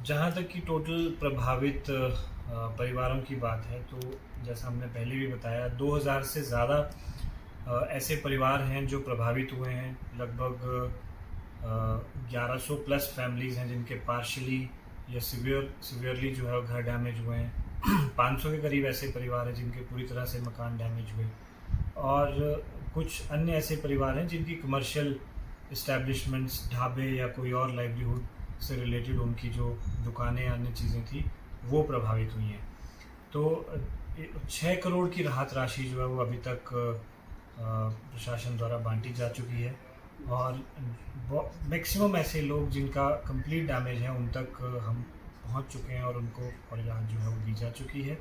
जहाँ तक कि टोटल प्रभावित परिवारों की बात है, तो जैसा हमने पहले भी बताया 2000 से ज़्यादा ऐसे परिवार हैं जो प्रभावित हुए हैं। लगभग 1100 प्लस फैमिलीज़ हैं जिनके पार्शली या सीवियरली जो है घर डैमेज हुए हैं। 500 के करीब ऐसे परिवार हैं जिनके पूरी तरह से मकान डैमेज हुए, और कुछ अन्य ऐसे परिवार हैं जिनकी कमर्शियल इस्टेब्लिशमेंट्स, ढाबे या कोई और लाइवलीहुड से रिलेटेड उनकी जो दुकानें अन्य चीज़ें थी वो प्रभावित हुई हैं। तो 6 करोड़ की राहत राशि जो है वो अभी तक प्रशासन द्वारा बांटी जा चुकी है, और मैक्सिमम ऐसे लोग जिनका कंप्लीट डैमेज है उन तक हम पहुंच चुके हैं और उनको और राहत जो है वो दी जा चुकी है।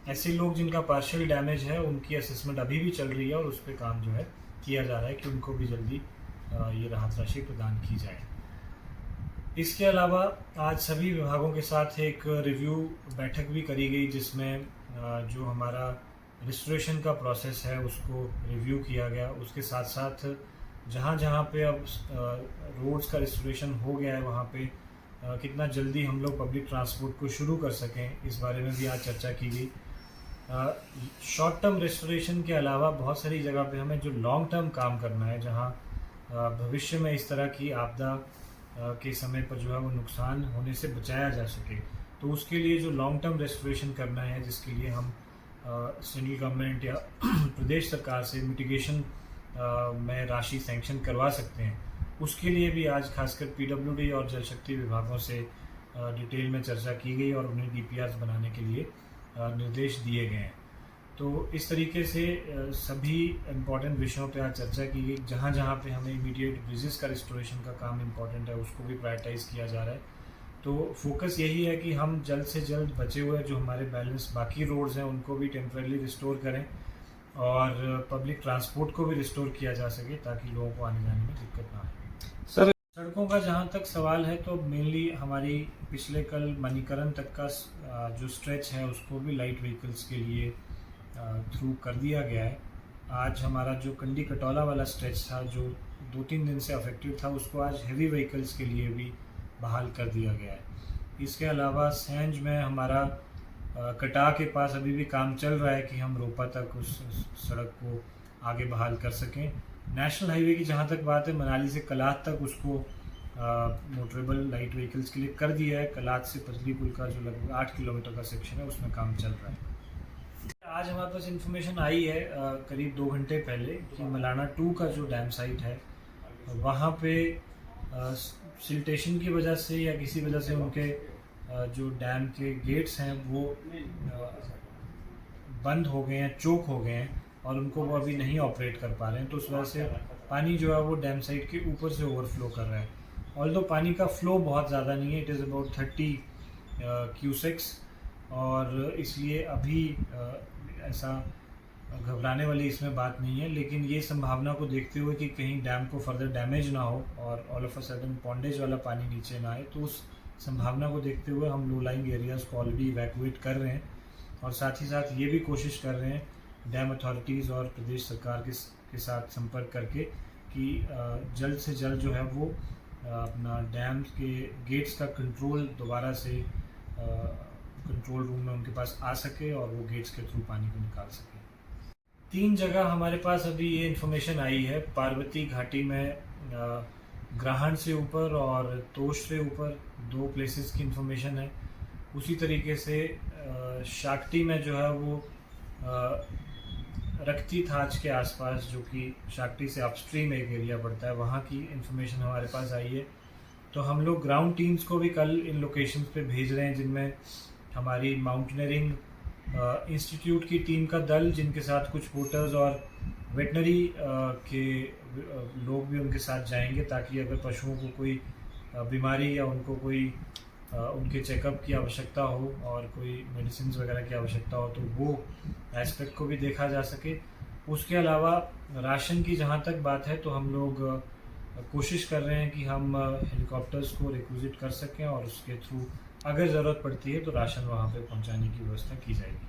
ऐसे लोग जिनका पार्शियल डैमेज है उनकी असेसमेंट अभी भी चल रही है और उस पर काम जो है किया जा रहा है कि उनको भी जल्दी ये राहत राशि प्रदान की जाए। इसके अलावा आज सभी विभागों के साथ एक रिव्यू बैठक भी करी गई, जिसमें जो हमारा रिस्टोरेशन का प्रोसेस है उसको रिव्यू किया गया। उसके साथ साथ जहाँ जहाँ पे अब रोड्स का रिस्टोरेशन हो गया है वहाँ पे कितना जल्दी हम लोग पब्लिक ट्रांसपोर्ट को शुरू कर सकें, इस बारे में भी आज चर्चा की गई। शॉर्ट टर्म रिस्टोरेशन के अलावा बहुत सारी जगह पे हमें जो लॉन्ग टर्म काम करना है, जहाँ भविष्य में इस तरह की आपदा के समय पर जो है वो नुकसान होने से बचाया जा सके, तो उसके लिए जो लॉन्ग टर्म रेस्टोरेशन करना है, जिसके लिए हम सेंट्रल गवर्नमेंट या प्रदेश सरकार से मिटिगेशन में राशि सैंक्शन करवा सकते हैं, उसके लिए भी आज खासकर पीडब्ल्यूडी और जल शक्ति विभागों से डिटेल में चर्चा की गई और उन्हें डीपीआर्स बनाने के लिए निर्देश दिए गए हैं। तो इस तरीके से सभी इम्पॉर्टेंट विषयों पे आज चर्चा की गई। जहाँ जहाँ पे हमें इमीडिएट ब्रिजेस का रिस्टोरेशन का काम इम्पॉर्टेंट है उसको भी प्रायोरिटाइज किया जा रहा है। तो फोकस यही है कि हम जल्द से जल्द बचे हुए जो हमारे बैलेंस बाकी रोड्स हैं उनको भी टेम्परेली रिस्टोर करें और पब्लिक ट्रांसपोर्ट को भी रिस्टोर किया जा सके, ताकि लोगों को आने जाने में दिक्कत ना आए। सर, सड़कों का जहाँ तक सवाल है तो मेनली हमारी पिछले कल मणिकरण तक का जो स्ट्रेच है उसको भी लाइट व्हीकल्स के लिए थ्रू कर दिया गया है। आज हमारा जो कंडी कटौला वाला स्ट्रेच था जो 2-3 दिन से अफेक्टिव था, उसको आज हेवी व्हीकल्स के लिए भी बहाल कर दिया गया है। इसके अलावा सैंज में हमारा कटा के पास अभी भी काम चल रहा है कि हम रोपा तक उस सड़क को आगे बहाल कर सकें। नेशनल हाईवे की जहाँ तक बात है, मनाली से कलाथ तक उसको मोटरेबल लाइट व्हीकल्स के लिए कर दिया है। कलाथ से पतली पुल का जो लगभग 8 किलोमीटर का सेक्शन है उसमें काम चल रहा है। आज हमारे पास इन्फॉर्मेशन आई है करीब 2 घंटे पहले कि मलाना 2 का जो डैम साइट है वहाँ पे सिल्टेशन की वजह से या किसी वजह से उनके जो डैम के गेट्स हैं वो बंद हो गए हैं, चोक हो गए हैं और उनको वो अभी नहीं ऑपरेट कर पा रहे हैं। तो उस वजह से पानी जो है वो डैम साइट के ऊपर से ओवरफ्लो कर रहा है। ऑल्दो पानी का फ्लो बहुत ज़्यादा नहीं है, इट इज़ अबाउट 30 क्यूसेक्स, और इसलिए अभी ऐसा घबराने वाली इसमें बात नहीं है। लेकिन ये संभावना को देखते हुए कि कहीं डैम को फर्दर डैमेज ना हो और ऑल ऑफ अ सडन पॉन्डेज वाला पानी नीचे ना आए, तो उस संभावना को देखते हुए हम लो लाइंग एरियाज़ को ऑलरेडी इवैक्यूएट कर रहे हैं, और साथ ही साथ ये भी कोशिश कर रहे हैं डैम अथॉरिटीज़ और प्रदेश सरकार के साथ संपर्क करके कि जल्द से जल्द जो है वो अपना डैम के गेट्स का कंट्रोल दोबारा से कंट्रोल रूम में उनके पास आ सके और वो गेट्स के थ्रू पानी को निकाल सके। 3 जगह हमारे पास अभी ये इन्फॉर्मेशन आई है। पार्वती घाटी में ग्रहण से ऊपर और तोश से ऊपर 2 प्लेसेस की इन्फॉर्मेशन है। उसी तरीके से शाक्टी में जो है वो रक्ती थाच के आसपास, जो कि शाक्टी से अपस्ट्रीम एक एरिया पड़ता है, वहाँ की इन्फॉर्मेशन हमारे पास आई है। तो हम लोग ग्राउंड टीम्स को भी कल इन लोकेशंस पे भेज रहे हैं, जिनमें हमारी माउंटेनियरिंग इंस्टीट्यूट की टीम का दल, जिनके साथ कुछ वोटर्स और वेटनरी के लोग भी उनके साथ जाएंगे, ताकि अगर पशुओं को कोई बीमारी या उनको कोई उनके चेकअप की आवश्यकता हो और कोई मेडिसिन वगैरह की आवश्यकता हो तो वो एस्पेक्ट को भी देखा जा सके। उसके अलावा राशन की जहाँ तक बात है तो हम लोग कोशिश कर रहे हैं कि हम हेलीकॉप्टर्स को रिक्विजिट कर सकें और उसके थ्रू अगर ज़रूरत पड़ती है तो राशन वहाँ पे पहुँचाने की व्यवस्था की जाएगी।